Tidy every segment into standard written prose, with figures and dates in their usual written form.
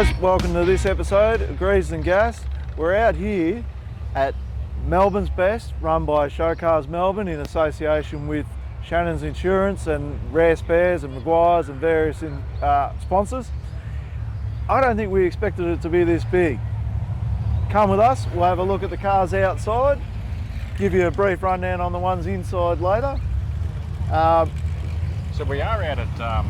guys, welcome to this episode of Grease and Gas. We're out here at Melbourne's Best, run by Showcars Melbourne in association with Shannons Insurance and Rare Spares and Maguire's and various sponsors. I don't think we expected it to be this big. Come with us, we'll have a look at the cars outside, give you a brief rundown on the ones inside later. So we are out at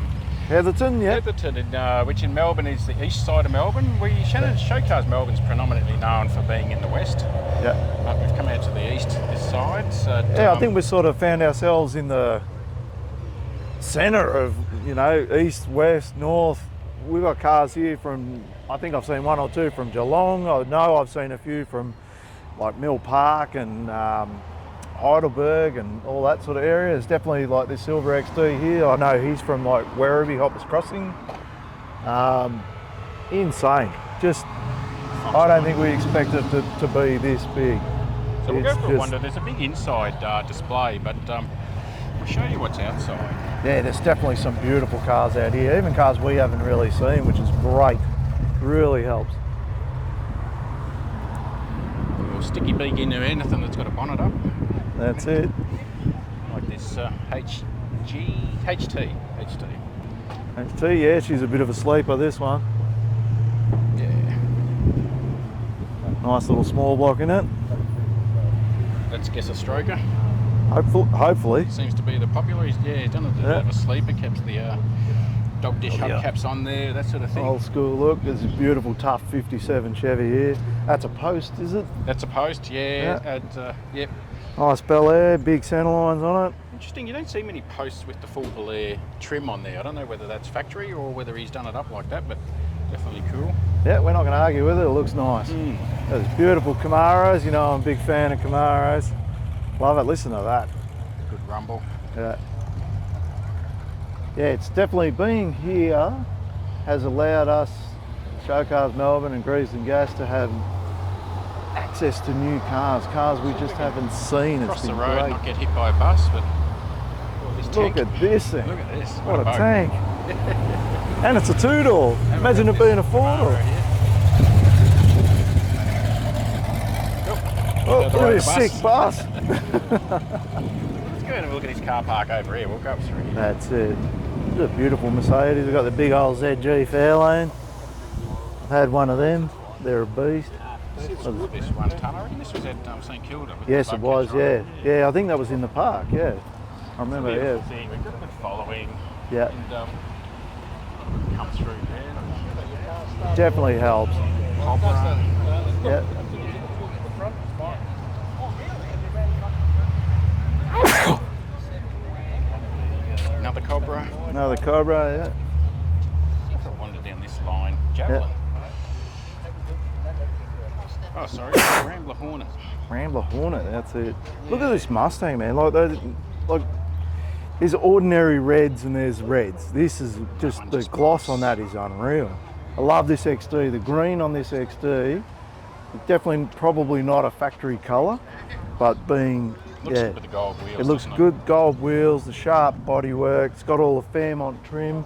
Heatherton, yeah. Heatherton, which in Melbourne is the east side of Melbourne. Showcars Melbourne's predominantly known for being in the west. Yeah. But we've come out to the east this side. So I think we sort of found ourselves in the centre of, east, west, north. We've got cars here from, I think I've seen one or two from Geelong. I know I've seen a few from like Mill Park and Heidelberg and all that sort of area. There's definitely like this Silver XD here. I know he's from like Werribee, Hoppers Crossing. Insane. Just, I don't think we expected it to be this big. So we'll go for a wander. There's a big inside display, but we'll show you what's outside. Yeah, there's definitely some beautiful cars out here, even cars we haven't really seen, which is great. Really helps. A little sticky beak into anything that's got a bonnet up. That's it. Like this HT. HT, yeah, she's a bit of a sleeper, this one. Yeah. Nice little small block in it. Let's guess a stroker. Hopefully. Seems to be the popular. He's done a bit of a sleeper, keeps the dog dish hubcaps on there, that sort of thing. Old school look. There's a beautiful tough 57 Chevy here. That's a post, is it? That's a post, yeah. Yep. Nice Bel Air, big centre lines on it. Interesting, you don't see many posts with the full Bel Air trim on there. I don't know whether that's factory or whether he's done it up like that, but definitely cool. Yeah, we're not going to argue with it. It looks nice. There's beautiful Camaros. I'm a big fan of Camaros. Love it. Listen to that. Good rumble. Yeah. Yeah, it's definitely being here has allowed us, Showcars Melbourne and Grease and Gas, to have access to new cars we just haven't seen. Across it's been the road, great. not get hit by a bus, but Look at this thing. Look at this. What a boat. tank. And it's a two-door. Imagine it being a four-door. Oh, look at this sick bus. Let's go and have a look at this car park over here. We'll go up through here. That's it. It's a beautiful Mercedes. We've got the big old ZG Fairlane. I've had one of them. They're a beast. This one ton. I reckon this was at St Kilda. Yes, it was, yeah. Yeah, I think that was in the park, yeah. I remember, yeah. Thing. We've got a good following. Yeah. And come through there. Definitely helps. Cobra. Yeah. Another Cobra. Another Cobra, yeah. I'll wander down this line. Javelin. Oh, sorry. Rambler Hornet. Rambler Hornet, that's it. Look at this Mustang, man. There's ordinary reds and there's reds. This is just, the gloss on that is unreal. I love this XD. The green on this XD, definitely probably not a factory colour, but being, Looks good with the gold wheels. It looks good, gold wheels, the sharp bodywork. It's got all the Fairmont trim.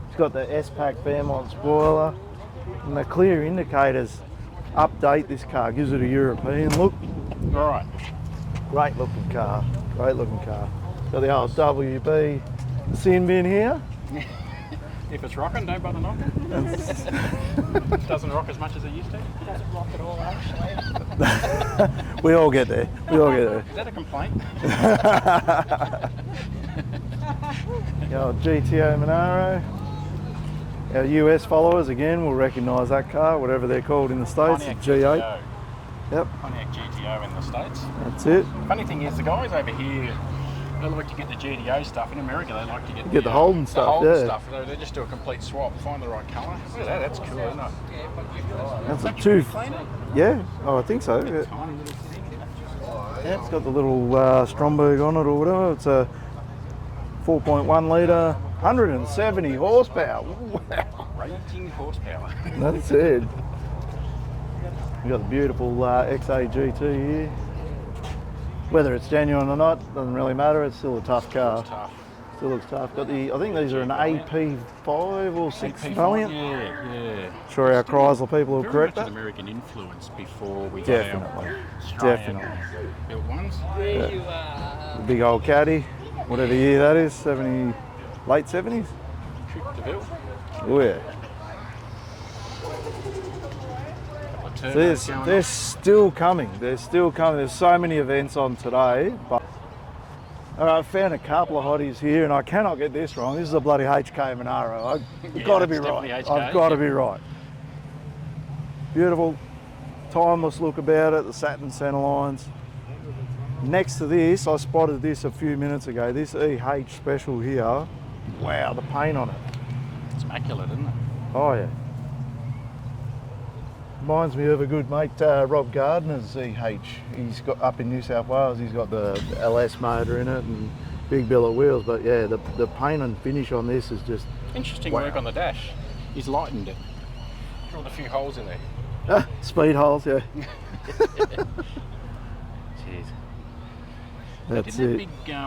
It's got the S-Pack Fairmont spoiler. And the clear indicators update this car, gives it a European look. All right. Great looking car, great looking car. Got the old WB sin bin here. If it's rocking, don't bother knocking. It doesn't rock as much as it used to. It doesn't rock at all, actually. We all get there. We all get there. Is that a complaint? The old GTO Monaro. Our US followers, again, will recognise that car, whatever they're called in the States, Pontiac G8. GTO. Yep. Pontiac GTO in the States. That's it. Funny thing is, the guys over here, they like to get the GTO stuff. In America, they like to get the Holden stuff, the Holden yeah. stuff. They just do a complete swap, find the right colour. Look at that, that's cool, isn't it? That's a That two. cleaner? Yeah, oh, I think so. Yeah. Tiny little thing. Yeah, it's got the little Stromberg on it or whatever. It's a 4.1 litre, 170 horsepower. Wow. Rating horsepower. That's it. We've got the beautiful XA GT here. Whether it's genuine or not, doesn't really matter. It's still a tough car. It's tough. Still looks tough. Got the, I think these are an AP5 or 6 AP5, Valiant. yeah. Sure, our Chrysler people will Very correct much that. an American influence before we got Definitely, our Australian definitely. built ones. There you are. The big old caddy, whatever year that is, 70, late 70s. Trip to Ville. Oh yeah. Couple of turbos So going they're off. still coming. They're still coming. There's so many events on today. But all right, I found a couple of hotties here, and I cannot get this wrong. This is a bloody HK Monaro. I've Yeah, got to be that's right. definitely HK, I've got to yeah. be right. Beautiful, timeless look about it. The satin centre lines. Next to this, I spotted this a few minutes ago. This EH special here. Wow, the paint on it. It's immaculate, isn't it? Oh yeah. Reminds me of a good mate, Rob Gardner's EH. He's got up in New South Wales. He's got the LS motor in it and big bill of wheels. But yeah, the paint and finish on this is just Interesting Wow. work on the dash. He's lightened it. Drilled a few holes in there. speed holes. Yeah, Jeez. that's Didn't it. Big,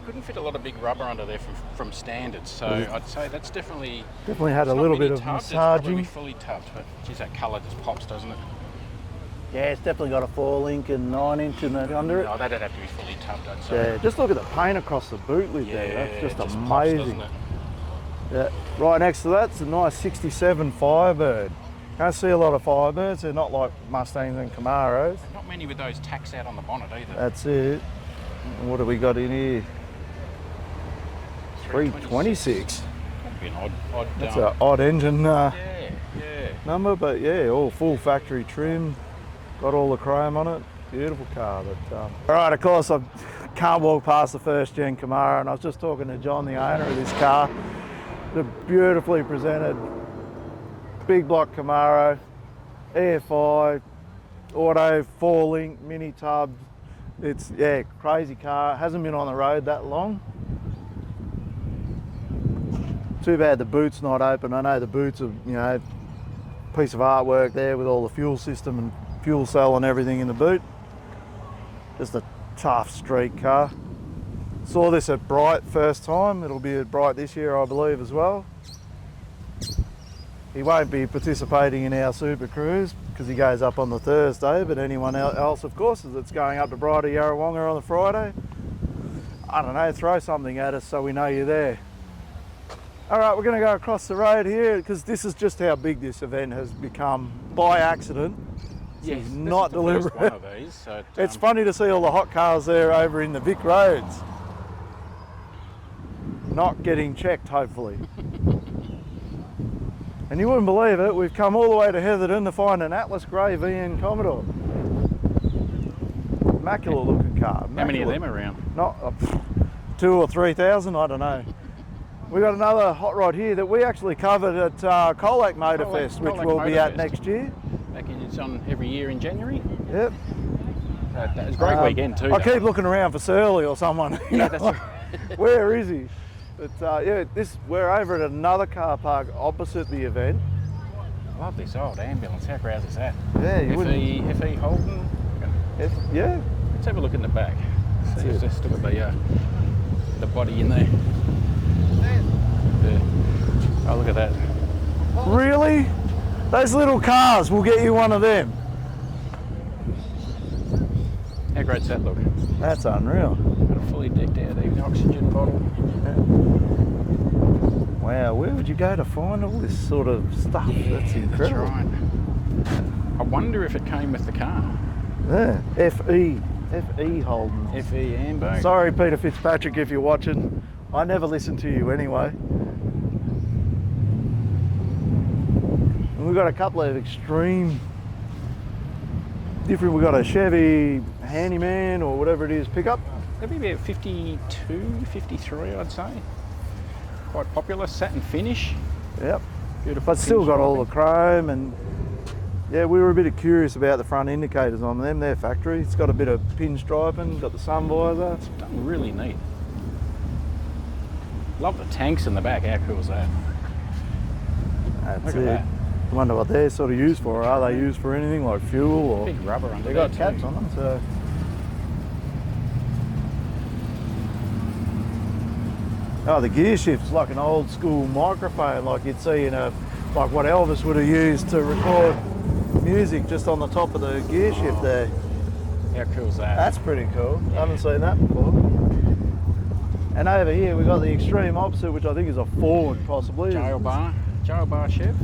couldn't fit a lot of big rubber under there from standard, so I'd say that's definitely Definitely had it's a not little mini bit of tubbed, it's probably massaging. fully tubbed, but geez, that colour just pops, doesn't it? Yeah, it's definitely got a 4-link and 9-inch in it under it. No, that'd have to be fully tubbed, I'd say. Yeah, just look at the paint across the boot lid there. That's it just pops, amazing. doesn't it? Yeah, right next to that's a nice 67 Firebird. Can't see a lot of Firebirds. They're not like Mustangs and Camaros. Not many with those tacks out on the bonnet either. That's it. And what have we got in here? 326. That'd be an odd That's an odd engine yeah. number, but yeah, all full factory trim. Got all the chrome on it. Beautiful car. But all right, of course, I can't walk past the first gen Camaro, and I was just talking to John, the owner of this car. The beautifully presented big block Camaro, EFI, auto, 4-link, mini tub. It's, yeah, crazy car. Hasn't been on the road that long. Too bad the boot's not open. I know the boot's a, you know, piece of artwork there with all the fuel system and fuel cell and everything in the boot. Just a tough street car. Saw this at Bright first time. It'll be at Bright this year, I believe, as well. He won't be participating in our Super Cruise because he goes up on the Thursday, but anyone else, of course, that's going up to Bright or Yarrawonga on the Friday, I don't know, throw something at us so we know you're there. All right, we're going to go across the road here because this is just how big this event has become by accident. Yes, It's this not is the first deliberate. one of these, so It's funny to see all the hot cars there over in the Vic roads. Not getting checked, hopefully. And you wouldn't believe it, we've come all the way to Heatherton to find an Atlas Grey VN Commodore. Immaculate looking car. How many of immaculate. them around? Not 2,000 or 3,000, I don't know. We got another hot rod here that we actually covered at Colac Motorfest, which Colac we'll be at Motorfest. next year. It's on every year in January. Yep. It's a great weekend too. I though. keep looking around for Surly or someone. You know, that's right. where is he? But yeah, we're over at another car park opposite the event. I love this old ambulance. How grouse is that? Yeah, you wouldn't. FE Holden. Yeah. Let's have a look in the back. See That's if it. there's still the body in there. Yeah. Oh, look at that. Really? Those little cars will get you one of them. How great's that look? That's unreal. Got a fully decked out, even oxygen bottle. Wow, where would you go to find all this sort of stuff? That's incredible. That's right. I wonder if it came with the car. Yeah, FE Holden. FE Ambo. Sorry, Peter Fitzpatrick, if you're watching. I never listen to you anyway. And we've got a couple of extreme, different. We've got a Chevy Handyman or whatever it is pickup. Maybe about 52, 53, I'd say. Quite popular, satin finish. Yep. Beautiful. But still finish got all on the chrome, and yeah, we were a bit curious about the front indicators on them. They're factory. It's got a bit of pinstriping, got the sun visor. It's done really neat. Love the tanks in the back. How cool is that? That's Look at it. that. I wonder what they're sort of used for. Are they used for anything like fuel or? Big rubber under They there got caps too. on them, so. Oh, the gear shift's like an old school microphone, like you'd see in like what Elvis would have used to record music, just on the top of the gear shift there. How cool's that? That's pretty cool. I haven't seen that before. And over here we've got the extreme opposite, which I think is a Ford, possibly. Jail bar Chev.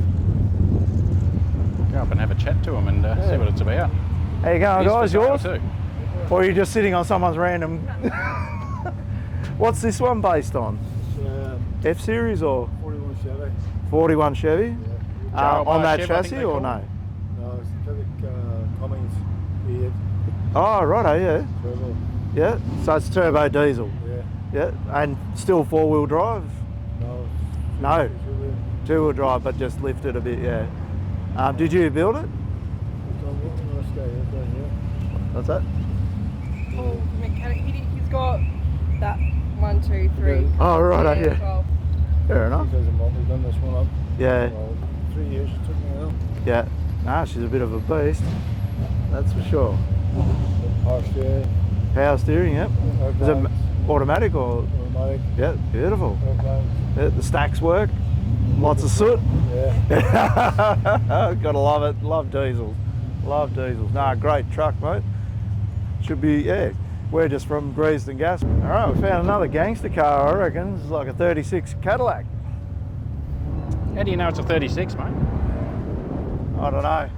Go up and have a chat to him and see what it's about. How you going, It is for guys? sale Yours? too. Or are you just sitting on someone's random? What's this one based on? F series or 41 Chevy. 41 Chevy? Jail On bar that Chev, I think chassis they or call no? No, it's Civic Cummins V8 Oh, righto, yeah. turbo. Yeah, so it's turbo diesel. Yeah. Yeah, and still four-wheel drive? No. No, It's really, two-wheel drive, but just lifted a bit, yeah. Did you build it? it's on this guy here, down here. What's that? Oh, mechanic. He's got that 1, 2, 3. Oh, righto, yeah. 12. Fair enough. 2000 month, we've done this one up. Yeah, Well, 3 years it took me out. yeah. Nah, she's a bit of a beast. That's for sure. Power steering, Power steering, yep. Is it airbags, automatic or? automatic, Yeah, beautiful. airbags. Yeah, the stacks work. Lots of soot. Yeah. Gotta love it. Love diesels. Love diesels. Nah, great truck, mate. Should be, yeah. We're just from Greased and Gas. All right, we found another gangster car, I reckon. This is like a 36 Cadillac. How do you know it's a 36, mate? I don't know.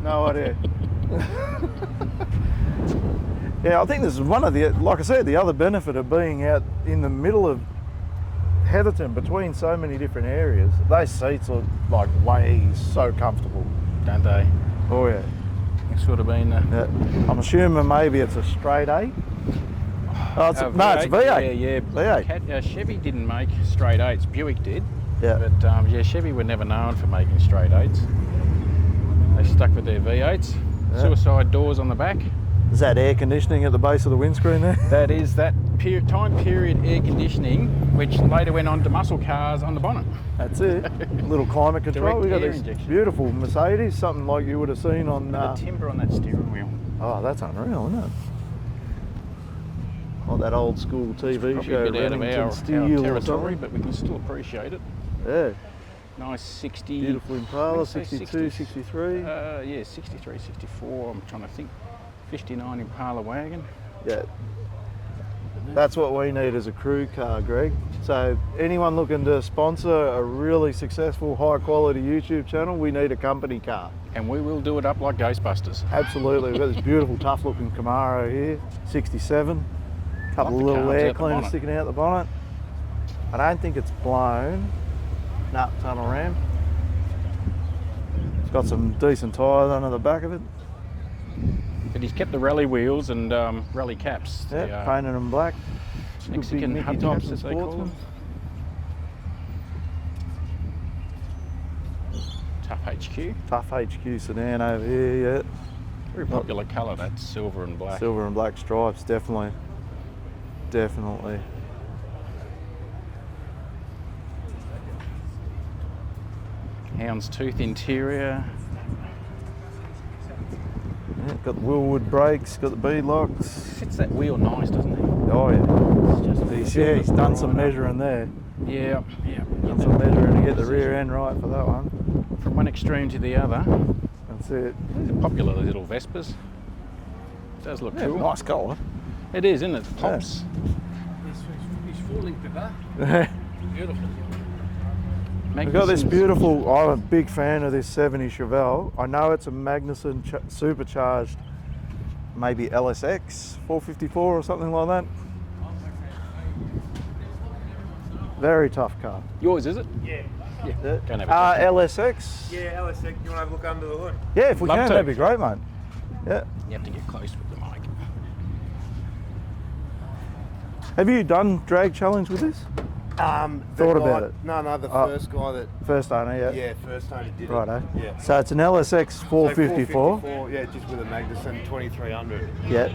No idea. Yeah, I think this is one of the, like I said, the other benefit of being out in the middle of Heatherton, between so many different areas. Those seats are like way so comfortable. Don't they? Oh yeah. It's sort of been. Yeah. I'm assuming maybe it's a straight 8. Oh, it's, no, it's a V8. Yeah, yeah. V8. Chevy didn't make straight 8s. Buick did. Yeah. But yeah, Chevy were never known for making straight 8s. They stuck with their V8s. Yeah. Suicide doors on the back. Is that air conditioning at the base of the windscreen there? That is that time period air conditioning, which later went on to muscle cars on the bonnet. That's it. Little climate control. Direct We've got air this injection. beautiful Mercedes, something like you would have seen on. The timber on that steering wheel. Oh, that's unreal, isn't it? Like that old school TV Probably show, a bit out of Remington our Steel or territory, something. but we can still appreciate it. Yeah, Nice 60. beautiful Impala, Let's say 62, 60. 63. Yeah, 63, 64. I'm trying to think. 59 Impala wagon. Yeah. That's what we need as a crew car, Greg. So anyone looking to sponsor a really successful, high quality YouTube channel, we need a company car. And we will do it up like Ghostbusters. Absolutely. We've got this beautiful, tough looking Camaro here, 67. Couple of Love the little carbs air out the cleaners bonnet. sticking out the bonnet. I don't think it's blown. Nah, tunnel ram. It's got some decent tyres under the back of it. But he's kept the rally wheels and rally caps. Yeah, The, painted them black. Good Mexican big Mickey hubcaps, Thompson as they call Sportsman. them. Tough HQ. Tough HQ sedan over here, yeah. Very popular colour, that silver and black. Silver and black stripes, definitely. Definitely. Houndstooth interior. Yeah, got the Willwood brakes, got the bead locks. Fits that wheel nice, doesn't he? Oh yeah. It's just He's done some measuring there. Yeah, yeah. Done some measuring to get the rear end right for that one. From one extreme to the other. That's it. These are popular, these little Vespas. Does look Yeah, cool. nice colour. It is, isn't it? It pops. He's full-length to that. Beautiful. We've got this Magnuson's- beautiful, I'm a big fan of this 70 Chevelle. I know it's a Magnuson supercharged, maybe LSX 454 or something like that. Very tough car. Yours, is it? Yeah. Yeah. Yeah. Go and have a check. LSX? Yeah, LSX. You want to have a look under the hood? Yeah, if we Love can, to. that'd be great, mate. Yeah. You have to get close with the mic. Have you done drag challenge with this? Thought about it. No, the Oh. first guy that. First owner, yeah. Yeah, first owner did Righto. it. Yeah. So it's an LSX 454. 454, yeah, just with a Magnuson 2300. Yeah.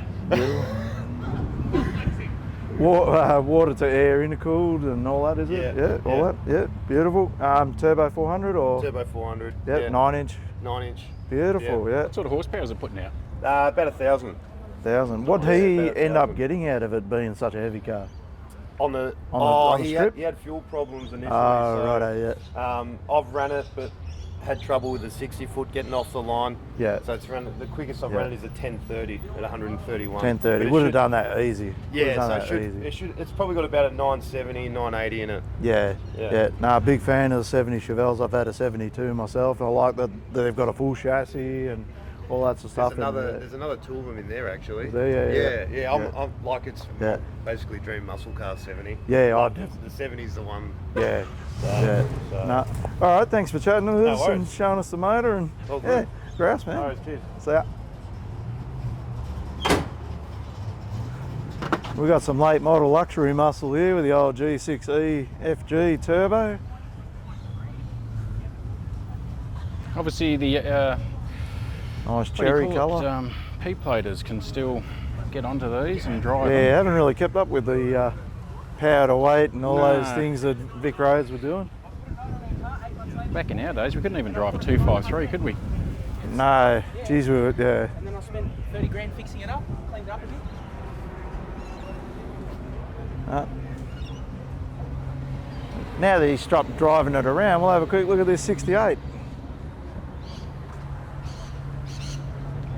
Water to air intercooled and all that, is it? Yeah, All yeah. that. Yeah, beautiful. Turbo 400 or? Turbo 400. Yeah, 9-inch. 9-inch. Beautiful, yeah. What sort of horsepower is it putting out? About 1,000. 1,000. What Yeah, did he about end up 1,000. getting out of it being such a heavy car? On the strip? he had fuel problems initially. Oh, so, righto, yeah. I've ran it, but had trouble with the 60 foot getting off the line. Yeah. So it's run the quickest I've run it is a 1030 at 131. 1030. Would have done that easy. Yeah, so it's probably got about a 970, 980 in it. Yeah. No, big fan of the 70 Chevelles. I've had a 72 myself. I like that they've got a full chassis and all that sort of stuff. There's another two of them in there actually. Yeah. I'm like it's basically dream muscle car 70. Yeah, like the 70's the one. Yeah. So. No. All right, thanks for chatting with us worries. and showing us the motor and All good. grouse, man. No worries, cheers. See ya. We got some late model luxury muscle here with the old G6E FG turbo. Obviously the Nice cherry colour. P-platers can still get onto these and drive Yeah, them. haven't really kept up with the power to weight and all those things that Vic Roads were doing. Back in our days, we couldn't even drive a 253, could we? No, geez, we were, yeah. And then I spent 30 grand fixing it up, cleaned it up a bit. Now that he's stopped driving it around, we'll have a quick look at this 68.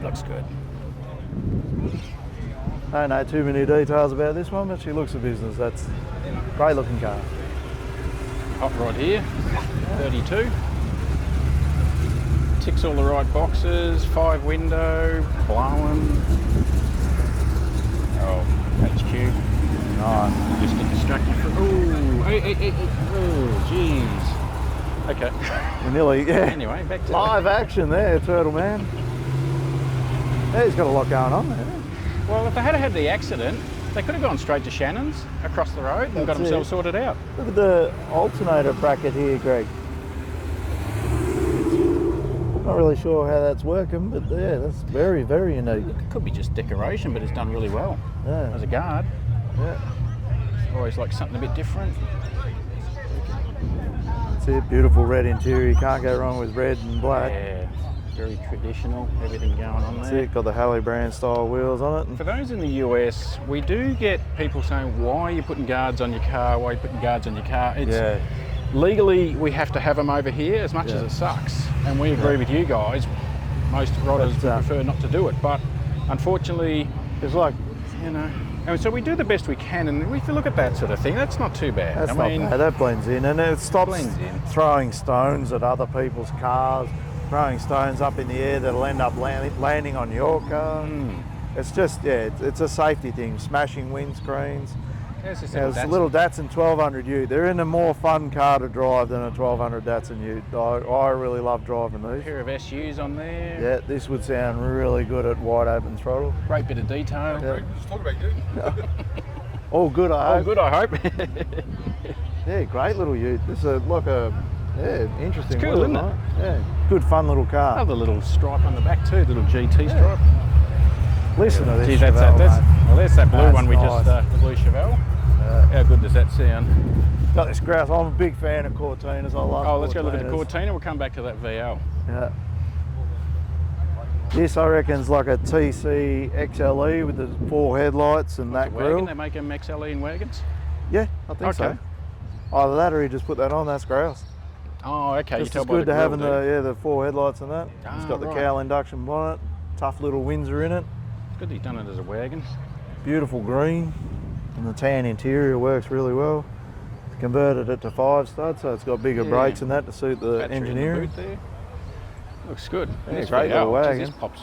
Looks good. I don't know too many details about this one, but she looks a business. That's a great looking car. Hot rod here, 32. Ticks all the right boxes, 5 window, blowing. Oh, HQ. Nice. Just get distracted from. Ooh, oh, jeez. Okay. We're nearly, Anyway, back to live action there, Turtle Man. Yeah, he's got a lot going on there. Well, if they had had the accident, they could have gone straight to Shannons across the road and got themselves sorted out. Look at the alternator bracket here, Greg. Not really sure how that's working, but yeah, that's very, very unique. It could be just decoration, but it's done really well as a guard. Yeah. Always like something a bit different. That's it, beautiful red interior. You can't go wrong with red and black. Yeah, very traditional, everything going on there. That's it, got the Halley brand style wheels on it. For those in the US, we do get people saying, why are you putting guards on your car? Why are you putting guards on your car? It's, legally, we have to have them over here as much as it sucks. And we agree with you guys. Most rodders prefer not to do it. But unfortunately, it's like, you know, and so we do the best we can. And if you look at that sort of thing, that's not too bad. That's not bad, that blends in. And it stops throwing stones at other people's cars, throwing stones up in the air that'll end up landing on your car. It's just, it's a safety thing, smashing windscreens. It's a little Datsun 1200 Ute. They're in a more fun car to drive than a 1200 Datsun Ute. I really love driving these. A pair of SUs on there. Yeah, this would sound really good at wide open throttle. Great bit of detail. Yeah. Just talk about you. All good, I hope. All good, I hope. Yeah, great little Ute. This is like a interesting. It's cool, isn't it? Yeah, good fun little car. Another little stripe on the back too, little GT stripe. Listen to this. Gee, Chevelle, well, there's that blue That's one we nice. just, the blue Chevelle. How good does that sound? Got this grouse. I'm a big fan of Cortinas. I love. Oh, let's go look at the Cortinas. Cortina. We'll come back to that VL. Yeah. This I reckon's like a TC XLE with the 4 headlights and that Wagon, grille. they make them XLE in wagons? Yeah, I think so. Either that or he just put that on. That's grouse. Oh, okay. Just you tell as by good the to having grill, the 4 headlights and that. It's got the cowl induction bonnet. Tough little Windsor in it. It's good he's done it as a wagon. Beautiful green. And the tan interior works really well. Converted it to 5 studs, so it's got bigger brakes and that to suit the Battery in engineering. the boot there. Looks good. Yeah, This great VL, little geez, wagon. This pops,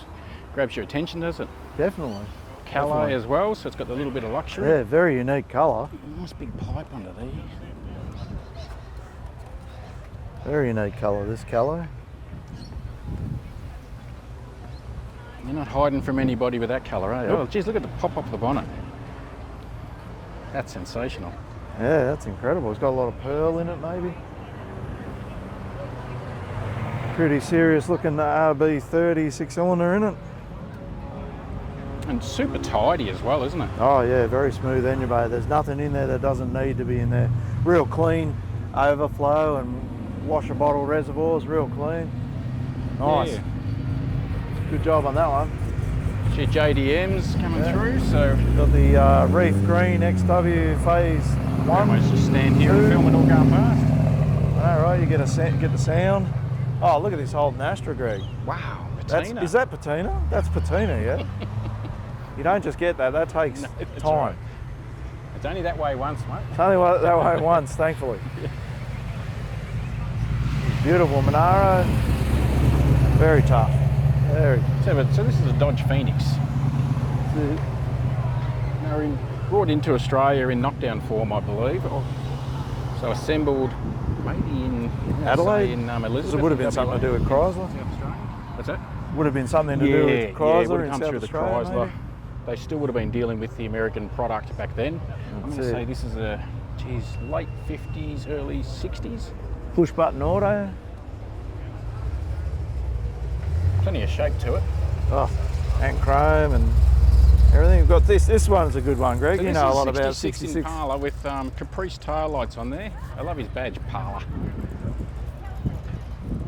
grabs your attention, does it? Definitely. Calais as well, so it's got the little bit of luxury. Yeah, very unique colour. Nice big pipe under there. Very unique colour, this Calais. You're not hiding from anybody with that colour, are you? Nope. Oh, geez, look at the pop off the bonnet. That's sensational. Yeah, that's incredible. It's got a lot of pearl in it, maybe. Pretty serious looking RB30 6-cylinder in it. And super tidy as well, isn't it? Oh yeah, very smooth engine bay. There's nothing in there that doesn't need to be in there. Real clean overflow and washer bottle reservoirs, real clean. Nice. Yeah. Good job on that one. Your JDM's coming through, so Got the Reef Green XW phase One, almost just stand here and two. film it all going past. All right, you get the sound. Oh, look at this Holden Astra, Greg. Wow, That's, patina. is that patina? That's patina, yeah. You don't just get that. That takes No, that's time. right. It's only that way once, mate. It's only that way once, thankfully. Beautiful Monaro. Very tough. Very. So this is a Dodge Phoenix. Now brought into Australia in knockdown form, I believe. So assembled maybe in Adelaide? in Elizabeth. It would have been in something to do WA. with Chrysler. South Australia. What's that? Would have been something to do with Chrysler it would in have come South through the Australia, Chrysler. maybe? They still would have been dealing with the American product back then. I'm going to That's it. say this is a, late 50s, early 60s. Push button auto. Plenty of shape to it. Oh, and chrome and everything. We've got this. This one's a good one, Greg. So you this know a is lot about 66 66. Impala with Caprice tail lights on there. I love his badge, Parla.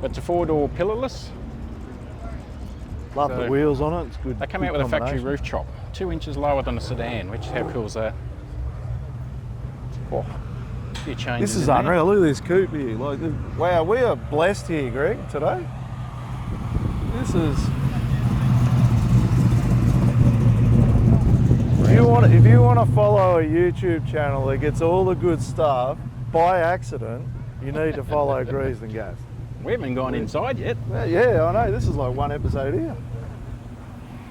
It's a four-door pillarless. Love So the wheels on it. It's good. They come good out with a factory combination. roof chop, 2 inches lower than a sedan, which how cool is that? Oh, A few changes this is in there. unreal. Look at this coupe here. Like, wow, we are blessed here, Greg, today. This is. If you want to follow a YouTube channel that gets all the good stuff by accident, you need to follow Greased and Gas. We haven't gone inside yet. Well, yeah, I know. This is like one episode here.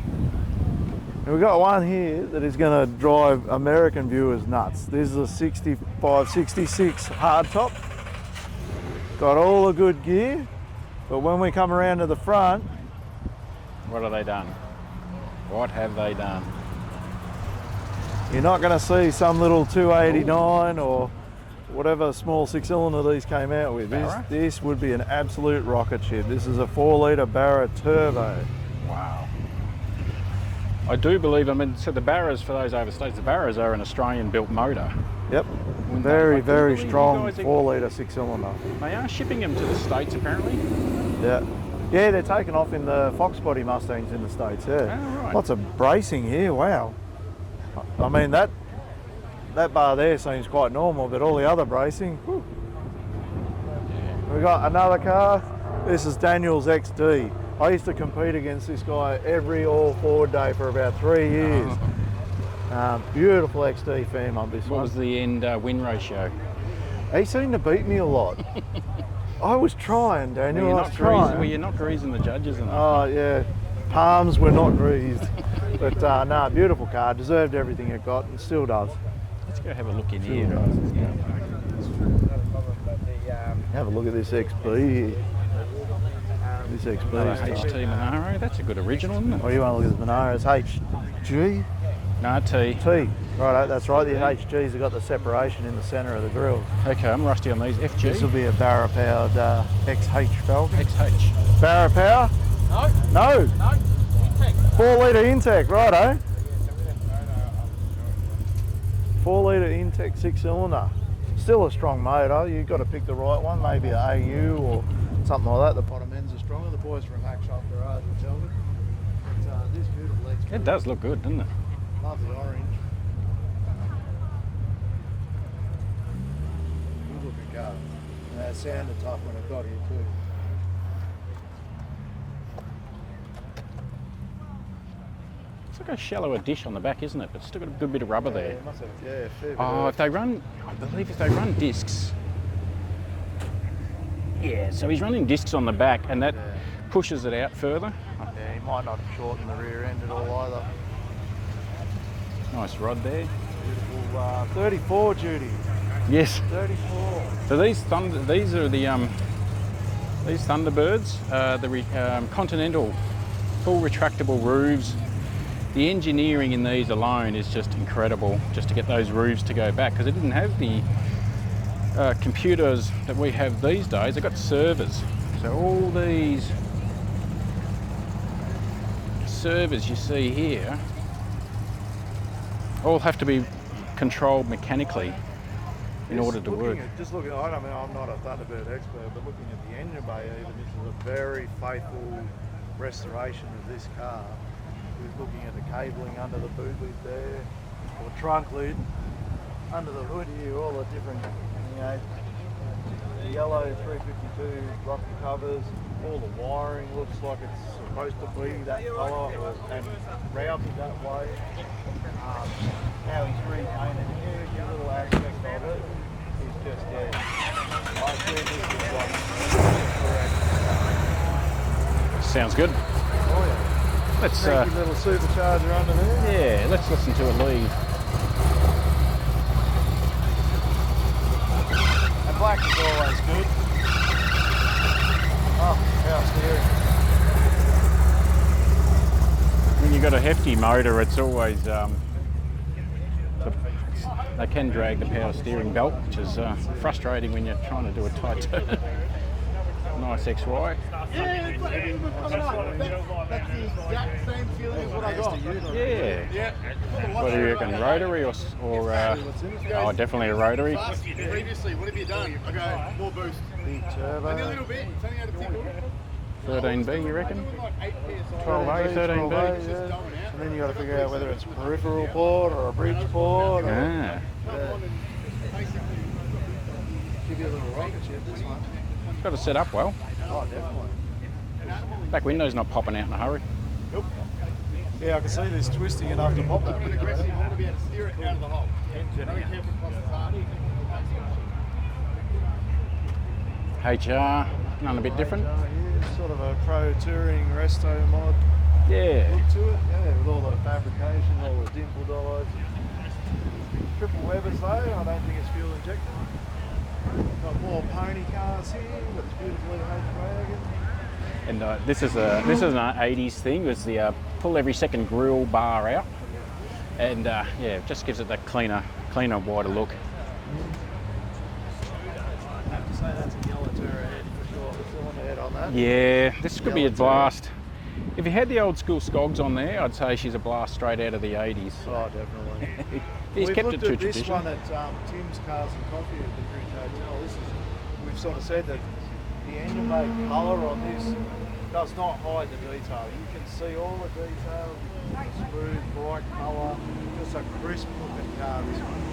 And we've got one here that is going to drive American viewers nuts. This is a 65, 66 hardtop. Got all the good gear, but when we come around to the front, What have they done? What have they done? you're not going to see some little 289 or whatever small six-cylinder these came out with. Barra? This would be an absolute rocket ship. This is a 4-litre Barra turbo. Wow. I do believe, so the Barras, for those overstates, the Barras are an Australian-built motor. Yep. Wouldn't Very, they? I do very believe you strong guys are- 4-litre six-cylinder. They are shipping them to the States, apparently. Yeah. Yeah, they're taking off in the Fox body Mustangs in the States, yeah. Oh, right. Lots of bracing here, wow. I mean, that bar there seems quite normal, but all the other bracing, whew. We got another car. This is Daniel's XD. I used to compete against this guy every all-forward day for about 3 years. Beautiful XD fan on this What one. was the end win ratio? He seemed to beat me a lot. I was trying, Daniel, I was Were you trying. not greasing the judges enough? Oh, yeah. Palms were not greased. But no, beautiful car. Deserved everything it got and still does. Let's go have a look in here. Have a look at this XB here. This XB Another is tough. HT Monaro. That's a good original, isn't it? Oh, you want to look at this Monaro? It's HG? No, T. T. Right, that's right. The HGs have got the separation in the centre of the grille. Okay, I'm rusty on these. This will FG. be a Barra powered XH Falcon. XH. Barra power? No, No. no. Intake. 4-litre Intec, righto. 4-litre Intec 6-cylinder. Still a strong motor. You've got to pick the right one, maybe an AU or something like that. The bottom ends are stronger. The boys from Hackshaft Garage will tell me. But this beautiful XB. It does look good, doesn't it? Love the orange. Good looking car. And that sounded tough when it got here too. It's like a shallower dish on the back, isn't it? But it's still got a good bit of rubber Yeah, there. it must have, yeah, a fair bit Oh, of- if they run, I believe if they run discs. Yeah, so he's running discs on the back and that pushes it out further. Yeah, he might not shorten the rear end at all either. Nice rod there. Beautiful 34 Judy. Yes. 34. So these are the these Thunderbirds, Continental full retractable roofs. The engineering in these alone is just incredible, just to get those roofs to go back, because it didn't have the computers that we have these days. They've got servers. So all these servers you see here all have to be controlled mechanically in order to work. Just looking, I mean, I'm not a Thunderbird expert, but looking at the engine bay even, this is a very faithful restoration of this car. We're looking at the cabling under the boot lid there, or trunk lid. under the hood here, all the different, you know, the yellow 352 rocker covers, all the wiring looks like it's supposed to be that colour and routed that way. How he's repainted every little aspect of it is just, yeah, I think this is like correct. Sounds good. Oh yeah. Let's Sneaky little supercharger under there. yeah, let's listen to it leave. And black is always good. Oh, power steering. When you've got a hefty motor, it's always they can drag the power steering belt, which is frustrating when you're trying to do a tight turn. Nice XY. Yeah, that's the exact same feeling as what I got. Yeah. What do you reckon, rotary or oh, definitely a rotary. Previously, what have you done? Okay, more boost. Big Only a turbo. little bit, it's only had a tickle. 13B, you reckon? 12A, 12A, 13B. yeah. And then you got to figure out whether it's a peripheral port or a bridge port. Or, Ah, give you a little rocket ship, this one. got it set up well. Oh, definitely. Back window's not popping out in a hurry. Nope. Yeah, I can see this twisting enough to pop that. Aggressive, I want to be able to steer it out of the hole. Very careful across the side. HR, none a bit different. Yeah, sort of a pro touring resto mod Yeah. look to it. Yeah, with all the fabrication, all the dimple dies. Triple Webers though, I don't think it's fuel injected. Got more pony cars here, got this beautiful H-Wagon. And this is an 80s thing. It's the pull every second grill bar out, and yeah, it just gives it that cleaner, wider look. I have to say that's a yellow Terra head for sure. Cylinder head on that. Yeah, this could be a Yellow blast. If you had the old school Skogs on there, I'd say she's a blast straight out of the 80s. Oh, definitely. He's We've kept it looked to at this tradition. one at Tim's Cars and Coffee at the Bridge Hotel. This is, we've sort of said that the engine made colour on this does not hide the detail. You can see all the detail, smooth, bright colour, just a crisp looking car, this one.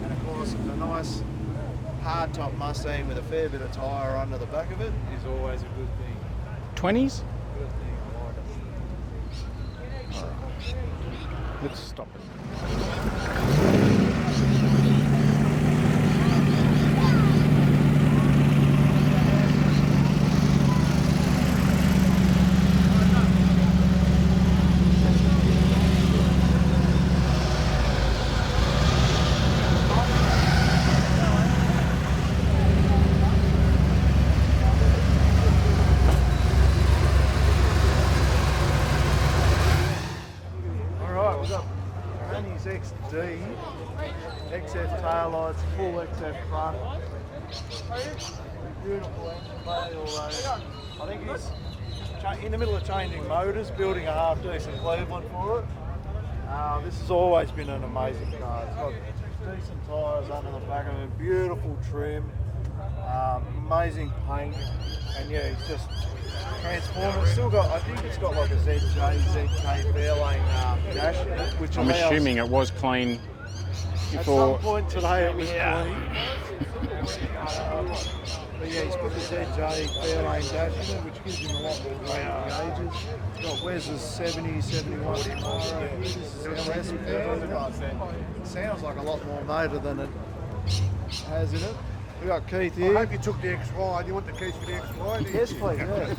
And of course, a nice hard top Mustang with a fair bit of tyre under the back of it is always a good thing. 20s? Good thing, I like it. Let's stop it. XF taillights, full XF front. Beautiful engine bay, although I think he's in the middle of changing motors, building a half decent Cleveland for it. This has always been an amazing car. It's got decent tyres under the back of it, beautiful trim, amazing paint, and yeah, he's just transformed. It's still got, I think it's got like a ZK Fairlane dash in it, which I'm allows, assuming it was clean at before. some point today it was clean. But yeah, he's put the ZJ Fairlane dash in it, which gives him a lot more weight in the ages. He's got Wes's 70, 71 tomorrow. This is LS it sounds like a lot more motor than it has in it. We got Keith I here. hope you took the XY. You want the keys for the XY? Yes, please, yeah.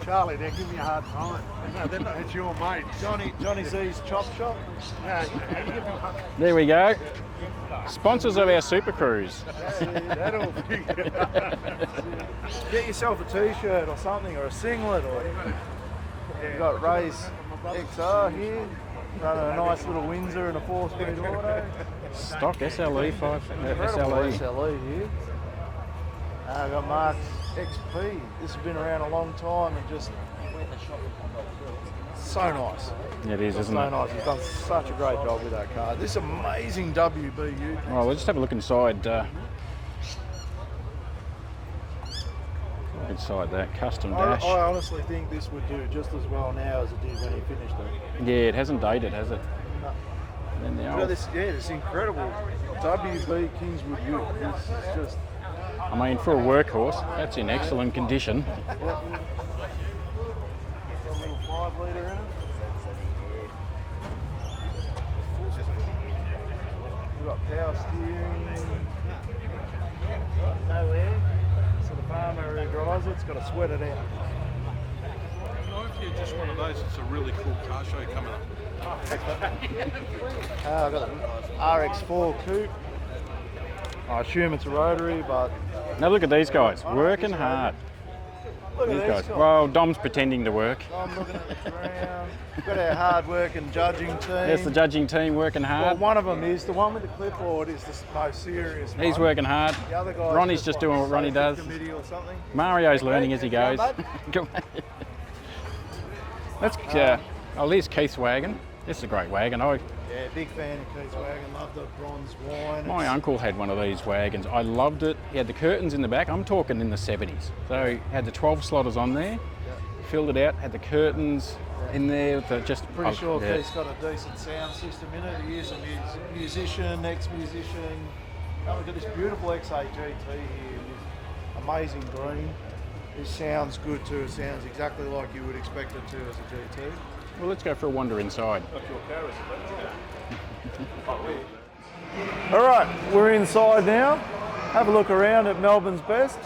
Charlie, they're giving me a hard time. No, they're not. It's your mate. Johnny Z's Chop Shop. Yeah, you give him a There we go. Sponsors of our Super Cruise. that'll be Get yourself a t-shirt or something, or a singlet, or you've got Ray's XR here, running a nice little Windsor and a 4-speed auto. Stock SLE 5 Incredible SLE. SLE here. I've got Mark's XP. This has been around a long time and just so nice. It is, isn't So it? nice. He's done such a great job with that car. This amazing WBU. Well, we'll just have a look inside. inside that custom I dash. honestly think this would do just as well now as it did when he finished it. Yeah, it hasn't dated, has it? No. And the You know, old, this incredible WB Kingswood ute. It's just. I mean, for a workhorse, that's in excellent condition. Yep. Got a little 5 litre in it. We've got power steering. No air. So the farmer who drives it's got to sweat it out. If you're just one of those, it's a really cool car show coming up. I've got an RX4 coupe. I assume it's a rotary, but Now look at these guys, working hard. look These at guys. these guys. Well, Dom's pretending to work. I'm looking at the ground. We've got our hard-working judging team. There's the judging team working Well, hard. one of them is the one with the clipboard is the most serious one. He's working hard. The other guy's Ronnie's just like doing what Ronnie safety does. committee or something. Mario's learning as he Yeah, goes. bud. Come on. That's oh, there's Keith's wagon. This is a great wagon. Yeah, big fan of Keith's wagon. Love the bronze wine. My uncle had one of these wagons. I loved it. He had the curtains in the back. I'm talking in the 70s. So he had the 12 slotters on there, filled it out, had the curtains in there. With the just Pretty sure yeah. Keith's got a decent sound system in it. He is a musician, ex-musician. Oh, we've got this beautiful XA GT here with amazing green. This sounds good too. It sounds exactly like you would expect it to as a GT. Well, let's go for a wander inside. All right, we're inside now. Have a look around at Melbourne's best.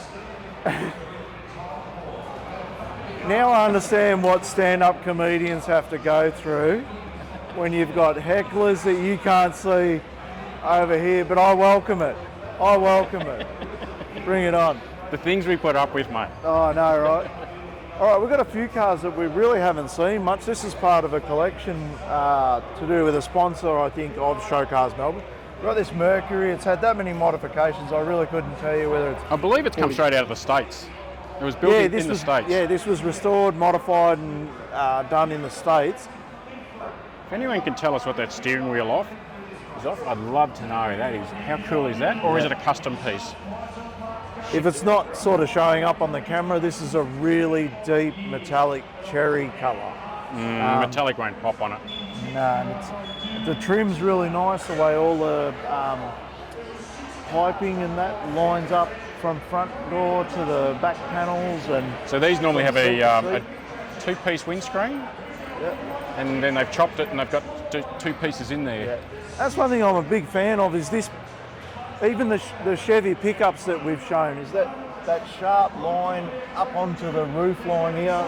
Now I understand what stand-up comedians have to go through when you've got hecklers that you can't see over here, but I welcome it. I welcome it. Bring it on. The things we put up with, mate. Oh, I know, right? All right, we've got a few cars that we really haven't seen much. This is part of a collection to do with a sponsor, I think, of Showcars Melbourne. We've got this Mercury. It's had that many modifications, I really couldn't tell you whether it's... I believe it's come straight out of the States. It was built in the States. Yeah, this was restored, modified and done in the States. If anyone can tell us what that steering wheel is off, I'd love to know. That is, how cool is that? Or is it a custom piece? If it's not sort of showing up on the camera, this is a really deep metallic cherry colour. Metallic won't pop on it. No, and the trim's really nice, the way all the piping and that lines up from front door to the back panels. And So these normally have seat a to two-piece windscreen, Yep. and then they've chopped it and they've got two pieces in there. Yeah. That's one thing I'm a big fan of, is this, even the Chevy pickups that we've shown, is that sharp line up onto the roof line here.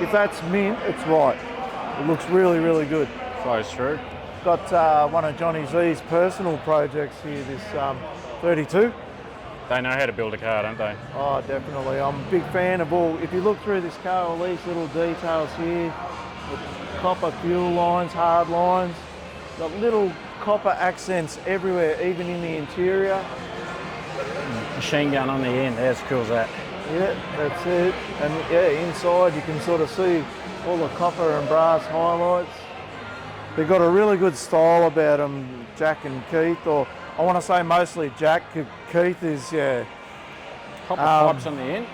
If that's mint, it's right. It looks really, really good. Flows through. Got one of Johnny Z's personal projects here, this 32. They know how to build a car, don't they? Oh, definitely. I'm a big fan of all, if you look through this car, all these little details here, the copper fuel lines, hard lines, got little copper accents everywhere, even in the interior. Machine gun on the end, as cool as that. Yeah, that's it. And yeah, inside you can sort of see all the copper and brass highlights. They've got a really good style about them, Jack and Keith, or I want to say mostly Jack. Keith is, yeah. Copper pipes on the end.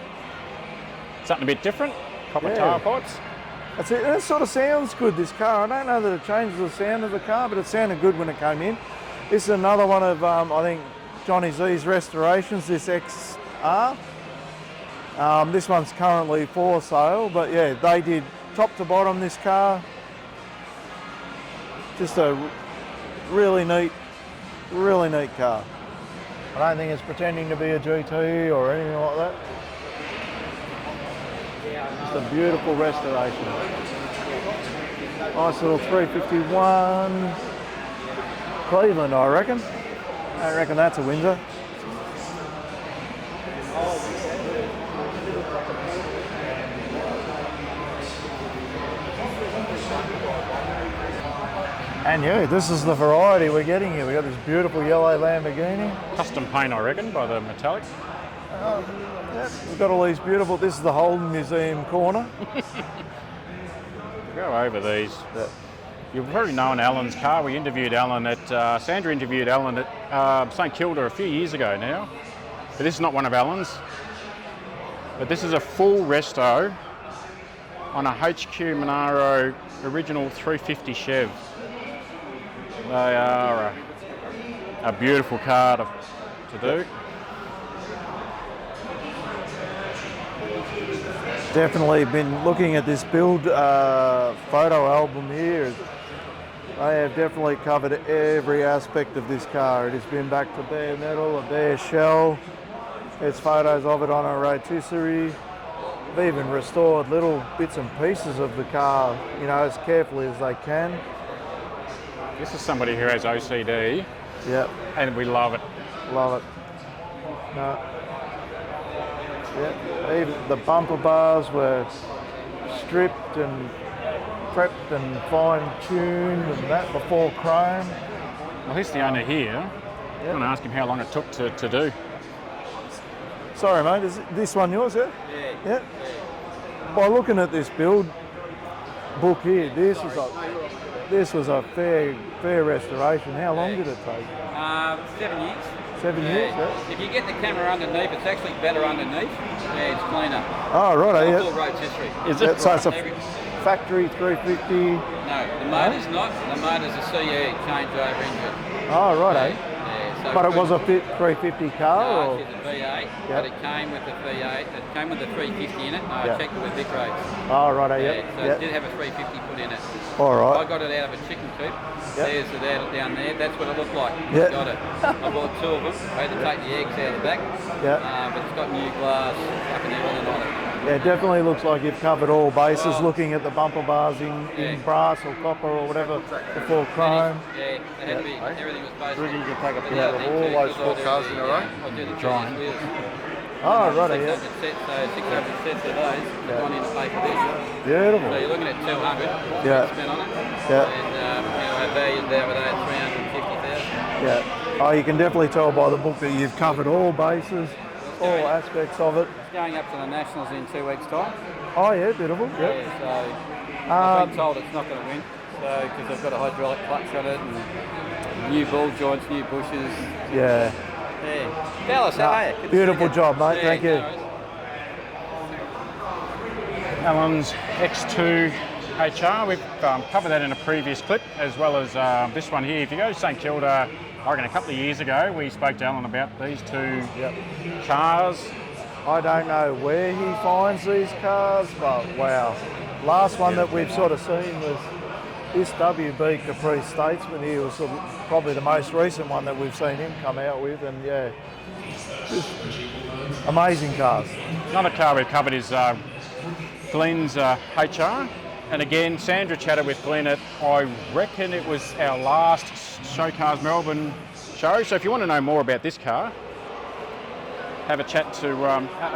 Something a bit different. Copper Yeah. tar pipes. That's it. And it sort of sounds good, this car. I don't know that it changes the sound of the car, but it sounded good when it came in. This is another one of, I think, Johnny Z's restorations, this XR. This one's currently for sale, but yeah, they did top to bottom this car. Just a really neat car. I don't think it's pretending to be a GT or anything like that. Just a beautiful restoration. Nice little 351 Cleveland, I reckon. I don't reckon that's a Windsor. And yeah, this is the variety we're getting here. We got this beautiful yellow Lamborghini. Custom paint, I reckon, by the metallic. Yep, we've got all these beautiful, this is the Holden Museum corner. Go over these. You've probably known Alan's car. We interviewed Alan at, Sandra interviewed Alan at St Kilda a few years ago now. But this is not one of Alan's. But this is a full resto on a HQ Monaro original 350 Chev. They are a beautiful car to do. Definitely been looking at this build photo album here. They have definitely covered every aspect of this car. It has been back to bare metal, a bare shell. There's photos of it on a rotisserie. They've even restored little bits and pieces of the car, you know, as carefully as they can. This is somebody who has OCD. Yep. And we love it. Love it. No. Yep. Even the bumper bars were stripped and prepped and fine-tuned and that before chrome. Well, he's the owner here. I'm going to ask him how long it took to do. Sorry, mate. Is this one yours, yeah? Yeah. By looking at this build book here, this was a fair restoration. How long did it take? 7 years. 7 years, yeah. If you get the camera underneath, it's actually better underneath. Yeah, it's cleaner. Oh, right, Full road history. Is it? So it's a factory 350. No, the motor's not. The motor's a CE changeover engine. Oh, right, So but it was a 350 car? No, or? it's a V8, but it came with the V8. It came with the 350 in it. No, I checked it with Vic Roads. Oh, right, So it did have a 350 put in it. All right. I got it out of a chicken coop. There's it out down there. That's what it looked like. Yeah. Got it. I bought 2 of them. I had to take the eggs out of the back. But it's got new glass, fucking everything on it. Yeah, it definitely looks like you've covered all bases, looking at the bumper bars in brass or copper or whatever before chrome. It had to be, everything was basically. You can take a picture of all those 4 cars in a row. I do the giant wheels. Oh, right, 600 sets, so 600 sets of those have gone in to pay for this. Beautiful. So you're looking at 200 spent on it. And our value nowadays $350,000. Yeah. Oh, you can definitely tell by the book that you've covered all bases, all aspects of it. It's going up to the Nationals in 2 weeks' time. Oh, yeah, beautiful. Yeah, so I've been told it's not going to win. So, because they've got a hydraulic clutch on it and new ball joints, new bushes. Yeah. Yeah. Dallas, how are you? Good to Beautiful see you. job, mate. Yeah, Thank you. no worries. Alan's X2 HR. We've covered that in a previous clip, as well as this one here. If you go to St Kilda, I reckon a couple of years ago, we spoke to Alan about these 2 cars. I don't know where he finds these cars, but wow. Last one that we've sort of seen was this WB Caprice Statesman here was probably the most recent one that we've seen him come out with, and yeah, just amazing cars. Another car we've covered is Glenn's HR. And again, Sandra chatted with Glenn at, I reckon it was our last Showcars Melbourne show. So if you want to know more about this car, have a chat to,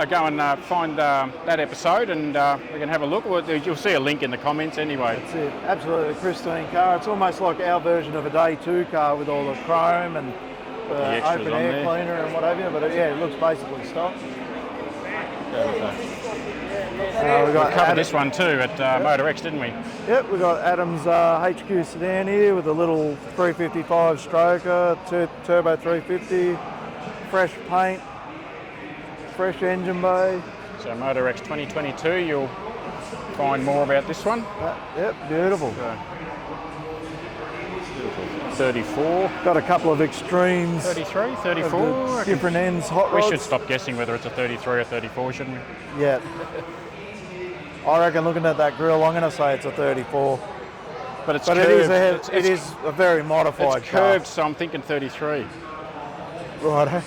go and find that episode and we can have a look. You'll see a link in the comments anyway. That's it, absolutely pristine car. It's almost like our version of a day 2 car with all the chrome and the open air cleaner and what have you, but it looks basically stock. We covered this one too at Motor X, didn't we? Yep, we got Adam's HQ sedan here with a little 355 stroker, turbo 350, fresh paint, fresh engine bay. So Motor X 2022, you'll find more about this one. Yep, beautiful. 34. Got a couple of extremes. 33, 34. Different ends, hot rods. We should stop guessing whether it's a 33 or 34, shouldn't we? Yeah. I reckon looking at that grille, I'm going to say it's a 34. But it's but curved. it is a very modified it's car. curved, so I'm thinking 33. Right.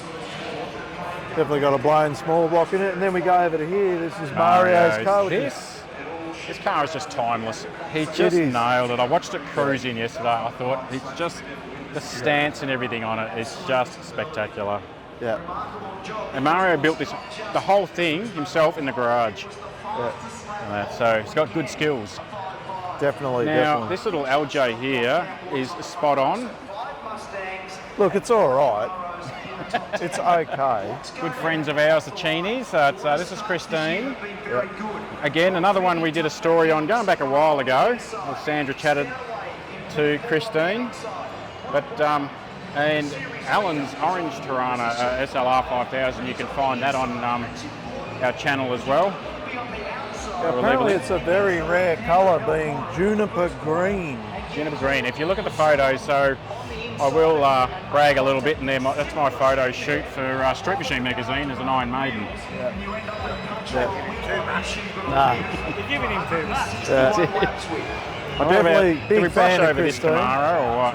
Definitely got a blown small block in it. And then we go over to here. This is Mario's car. This car is just timeless. He just nailed it. I watched it cruise in yesterday. I thought it's just the stance and everything on it is just spectacular. Yeah. And Mario built the whole thing himself in the garage. Yeah. So he's got good skills. Definitely. Now this little LJ here is spot on. Look, it's all right. It's okay. Good friends of ours, the Cheenies. This is Christine. Yep. Again, another one we did a story on going back a while ago. Sandra chatted to Christine. But and Alan's Orange Tirana SLR 5000, you can find that on our channel as well. Apparently it's a very rare colour, being juniper green. Juniper green. If you look at the photos, so I will brag a little bit in there. That's my photo shoot for Street Machine magazine as an Iron Maiden. Nah. You're giving him too much. I'm definitely Did big we fan brush of over this Christine. tomorrow or what?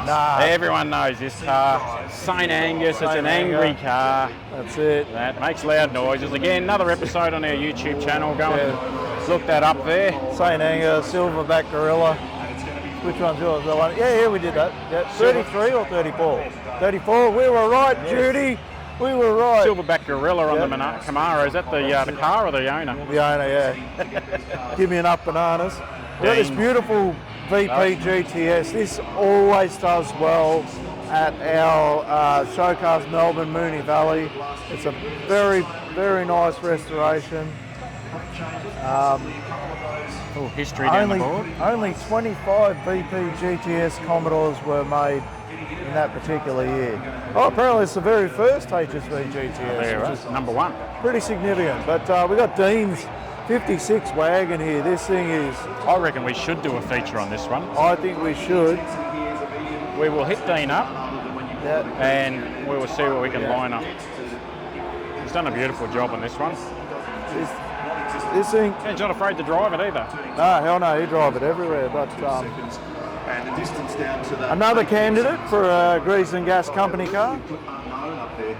Nah, Everyone knows this car. St Angus, it's an St. angry Angus. car. that's it. That makes loud noises. Again, another episode on our YouTube channel. Go and look that up there. St. Angus, Silverback Gorilla. Which one's yours? The one? Yeah, we did that. Yeah. 33 or 34? 34. We were right, Judy. We were right. Silverback Gorilla on the Camaro. Is that the car or the owner? The owner, yeah. Give me enough bananas. We got this Dean. beautiful VP GTS. This always does well at our Showcars Melbourne, Moonee Valley. It's a very, very nice restoration. History down the board. Only 25 VP GTS Commodores were made in that particular year. Oh, apparently it's the very first HSV GTS, There, which right. is Number one. pretty significant. But we got Dean's 56 wagon here. This thing is, I reckon we should do a feature on this one. I think we should. We will hit Dean up Yeah. and we will see what we can line up. He's done a beautiful job on this one. This thing, And he's not afraid to drive it either. no, hell no, he drive it everywhere. But And the distance down to that. another candidate for a grease and gas company car. Unknown up there is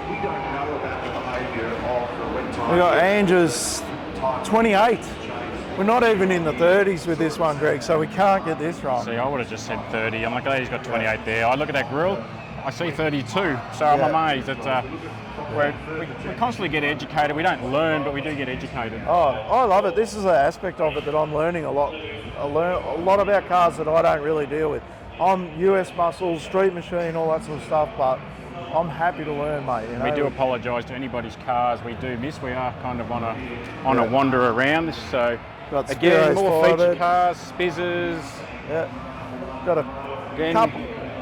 we don't know about the behaviour of when time. We got Andrew's 28. We're not even in the 30s with this one, Greg, so we can't get this wrong. See, I would have just said 30. I'm like, oh, he's got 28 there. I look at that grille, I see 32. So I'm amazed that we constantly get educated. We don't learn, but we do get educated. Oh, I love it. This is an aspect of it that I'm learning a lot. I learn a lot about cars that I don't really deal with. I'm US muscles, street machine, all that sort of stuff, but I'm happy to learn, mate. You know? We do apologise to anybody's cars we do miss. We are kind of on a wander around. So Got again, Spiros more feature fired. cars, spizzers. Yeah. Got a Again,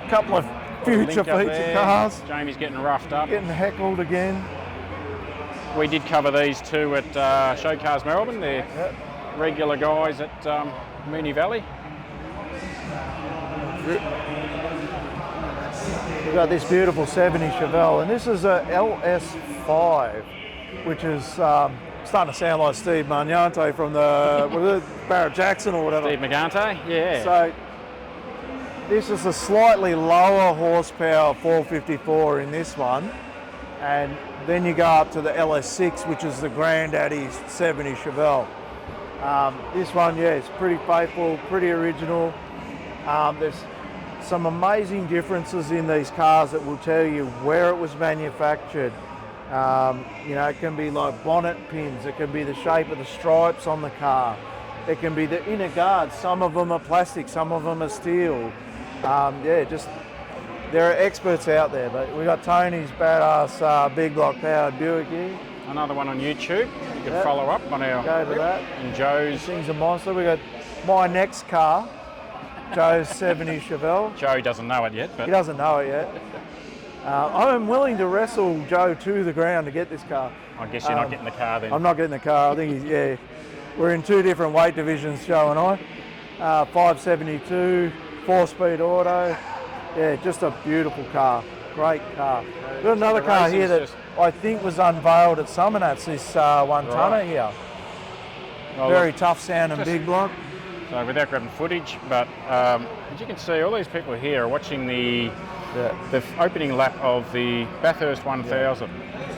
couple of future link up feature there. cars. Jamie's getting roughed up. Getting heckled again. We did cover these two at Showcars Melbourne. They're Yep. regular guys at Moonee Valley. We've got this beautiful 70 Chevelle, and this is a LS5, which is starting to sound like Steve Magnante from the Barrett Jackson or whatever. Steve Magante, yeah. So this is a slightly lower horsepower 454 in this one, and then you go up to the LS6, which is the granddaddy's 70 Chevelle. This one, yeah, it's pretty faithful, pretty original. There's some amazing differences in these cars that will tell you where it was manufactured. You know, it can be like bonnet pins, it can be the shape of the stripes on the car, it can be the inner guards. Some of them are plastic, some of them are steel. Yeah, just there are experts out there. But we got Tony's badass big block powered Buick here. Another one on YouTube. You can Yep. follow up on our Go to that. and Joe's. This thing's a monster. We got my next car, Joe's 70 Chevelle. Joe doesn't know it yet, but He doesn't know it yet. I'm willing to wrestle Joe to the ground to get this car. I guess you're not getting the car then. I'm not getting the car. I think he's, yeah. We're in two different weight divisions, Joe and I. 572, 4-speed auto. Yeah, just a beautiful car. Great car. We've got another The car here racing's that just- I think was unveiled at Summernats, this one-tonner Right. here. Well, Very look, tough sound and just- big block. So without grabbing footage, but as you can see, all these people here are watching the opening lap of the Bathurst 1000.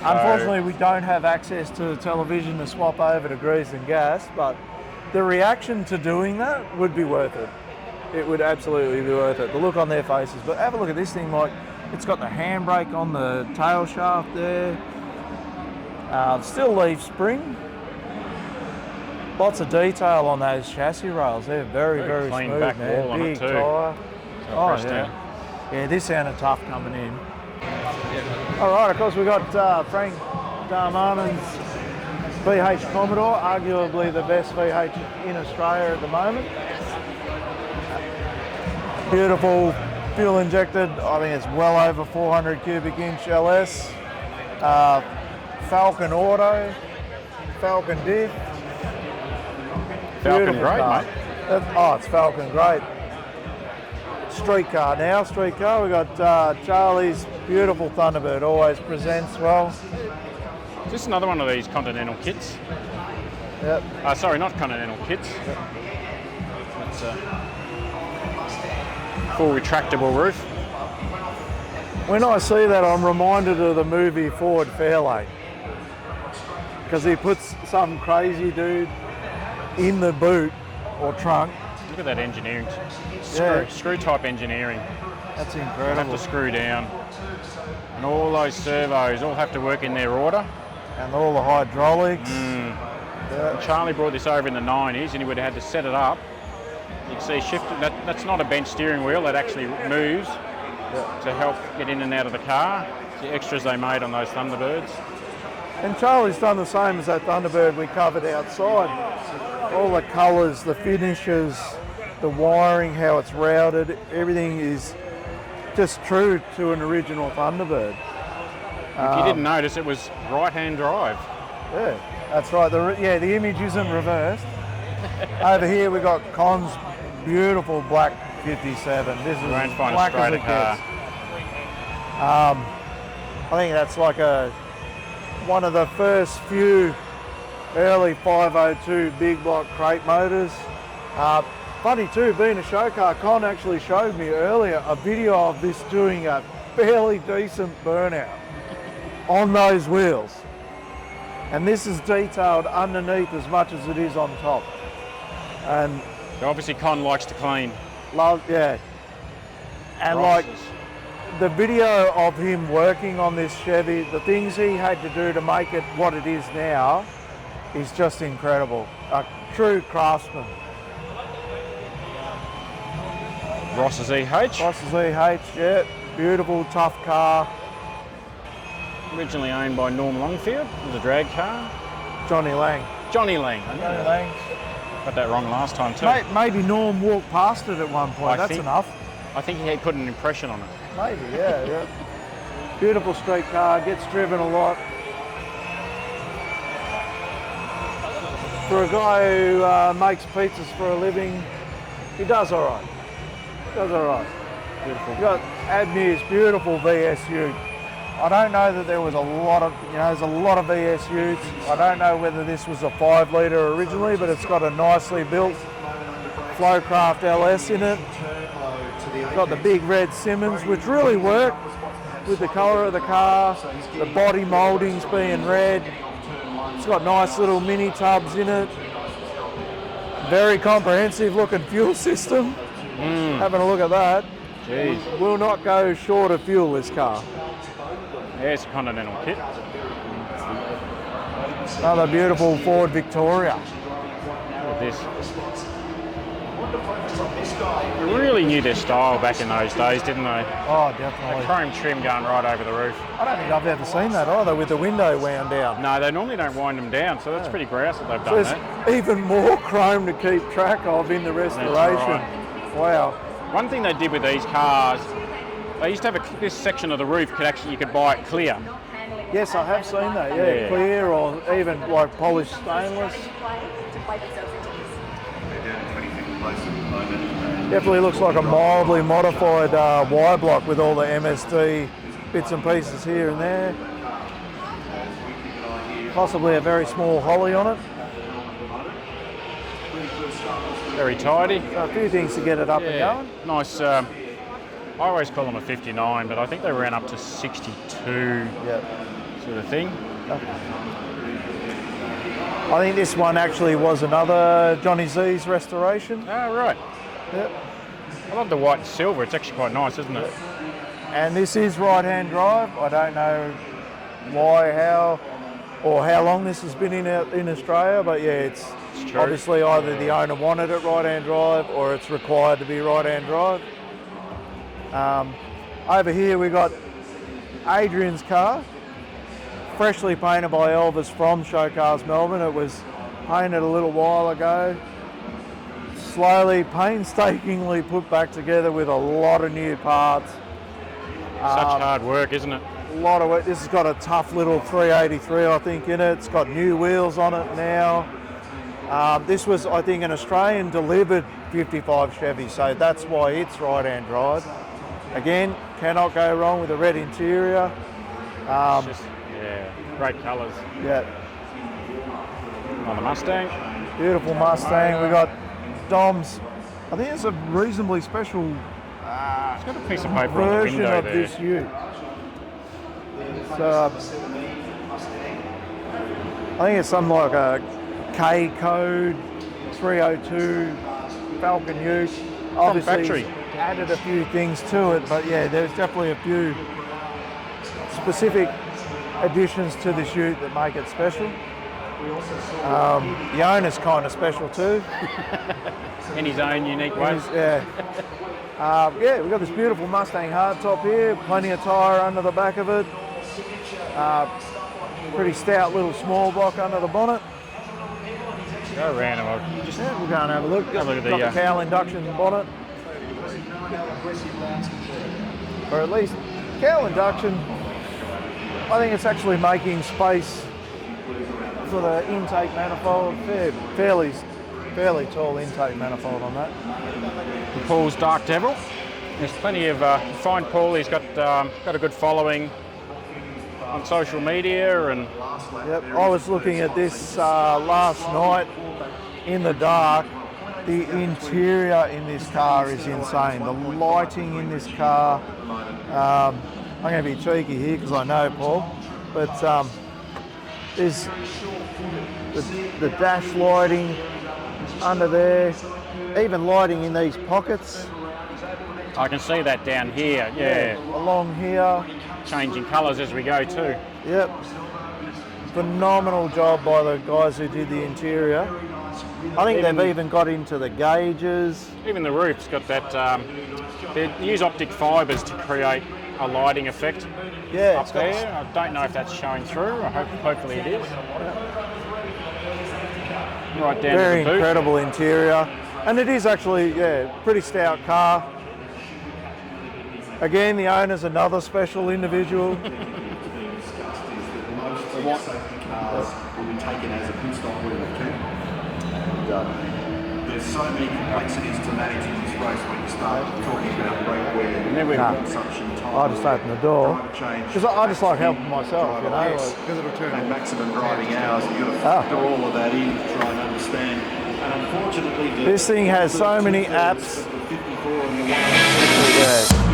So- Unfortunately, we don't have access to the television to swap over to grease and gas, but the reaction to doing that would be worth it. It would absolutely be worth it. The look on their faces. But have a look at this thing, like it's got the handbrake on the tail shaft there. Still leaf spring. Lots of detail on those chassis rails. They're very, Very very clean smooth, back man. wall on it Big too. tyre. So Oh, pressed yeah. out. Yeah, this sounded tough coming in. All right, of course, we've got Frank Darmanen's VH Commodore, arguably the best VH in Australia at the moment. Beautiful fuel injected. I think it's well over 400 cubic inch LS. Falcon Auto, Falcon Diff. Falcon Beautiful great, car. mate. It's Falcon great. Street car now, street car. We got Charlie's beautiful Thunderbird, always presents well. Just another one of these Continental kits. Yep. Sorry, not Continental kits. It's a full retractable roof. When I see that, I'm reminded of the movie Ford Fairlane, because he puts some crazy dude in the boot or trunk. Look at that engineering. Yeah. Screw type engineering. That's Have incredible. to screw down. And all those servos all have to work in their order. And all the hydraulics. And Charlie brought this over in the 90s and he would have had to set it up. You can see shifted. That's not a bench steering wheel, that actually moves to help get in and out of the car. The extras they made on those Thunderbirds. And Charlie's done the same as that Thunderbird we covered outside. All the colours, the finishes, the wiring, how it's routed, everything is just true to an original Thunderbird. If you didn't notice, it was right-hand drive. Yeah, that's right. The image isn't reversed. Over here we got Con's beautiful black 57. This is Won't find a black as straighter it car. gets. I think that's like one of the first few early 502 big block crate motors. Funny too, being a show car, Con actually showed me earlier a video of this doing a fairly decent burnout on those wheels. And this is detailed underneath as much as it is on top. And So obviously Con likes to clean. yeah. And Rosses. like the video of him working on this Chevy, the things he had to do to make it what it is now is just incredible. A true craftsman. Ross's EH, Ross's EH, yeah, beautiful, tough car. originally owned by Norm Longfield. It was a drag car. Johnny Lang. Johnny Lang. I knew Johnny that. Lang. Got that wrong last time too. Maybe Norm walked past it at one point. That's enough. I think he had put an impression on it. Maybe, yeah. Beautiful street car, gets driven a lot. For a guy who makes pizzas for a living, he does all right. Beautiful. You got Abney's beautiful VSU. I don't know that there was a lot of, there's a lot of VSUs. I don't know whether this was a 5 litre originally, but it's got a nicely built Flowcraft LS in it. Got the big red Simmons, which really work with the colour of the car. The body mouldings being red. It's got nice little mini tubs in it. Very comprehensive looking fuel system. Having a look at that. Jeez. Will not go short of fuel, this car. Yeah, it's a Continental kit. Another beautiful Ford Victoria. Look at this. They really knew their style back in those days, didn't they? Oh, The definitely. chrome trim going right over the roof. I don't think I've ever seen that either, with the window wound down. No, they normally don't wind them down, so that's pretty grouse that they've done There's that. even more chrome to keep track of in the restoration. right. Wow. One thing they did with these cars, they used to have this section of the roof you could buy it clear. Yes, I have seen that. Yeah, Yeah. clear or even like polished stainless. Definitely looks like a mildly modified Y block with all the MSD bits and pieces here and there. Possibly a very small holly on it. Very tidy. So a few things to get it up and going. Nice. I always call them a 59, but I think they ran up to 62 Yeah. sort of thing. I think this one actually was another Johnny Z's restoration. Oh, right. Yep. I love the white and silver. It's actually quite nice, isn't it? And this is right-hand drive. I don't know why, how, or how long this has been in Australia, but yeah, it's true. obviously either the owner wanted it right-hand drive or it's required to be right-hand drive. Over here we got Adrian's car, freshly painted by Elvis from Showcars Melbourne. It was painted a little while ago. Slowly, painstakingly put back together with a lot of new parts. Such hard work, isn't it? lot of it. This has got a tough little 383, I think, in it. It's got new wheels on it now. This was, I think, an Australian delivered 55 Chevy, so that's why it's right-hand drive. Again, cannot go wrong with a red interior. Yeah, great colours. Yeah, On the Mustang. beautiful Mustang. We got Dom's. I think it's a reasonably special It's got a piece of paper on the version window of there. this ute. So I think it's something like a K code 302 Falcon ute. Obviously, factory. he's added a few things to it, but yeah, there's definitely a few specific additions to this ute that make it special. The owner's kind of special too. In his own unique way. Yeah, we've got this beautiful Mustang hardtop here, plenty of tyre under the back of it. Pretty stout little small block under the bonnet. Go around and we'll just We'll go and have a look. Have a look at Got the, the cowl induction bonnet. Or at least cowl induction. I think it's actually making space for the intake manifold. Fairly tall intake manifold on that. Paul's Dark Devil. There's plenty of find Paul. He's got a good following on social media and Yep, I was looking at this last night in the dark. The interior in this car is insane. The lighting in this car. I'm going to be cheeky here because I know Paul, but there's the dash lighting under there, even lighting in these pockets. I can see that down here. Yeah, Along here. changing colours as we go too. Yep. Phenomenal job by the guys who did the interior. I think they've even got into the gauges. Even the roof's got that. They use optic fibres to create a lighting effect Yeah, up there. I don't know if that's showing through. Hopefully it is. Right down Very to the boot. incredible interior. And it is actually, pretty stout car. Again, the owner's another special individual. Cars will be taken as a pit stop wheel too. There's so many complexities to managing this race when you start talking about brake wear, consumption time. I just opened the door. drive change, Because I just like helping myself, you know. Yes, Because it'll turn and on. maximum driving hours. You've got to factor all of that in to try and understand. And unfortunately, This thing has so many apps. the 54 and the 1. Yeah.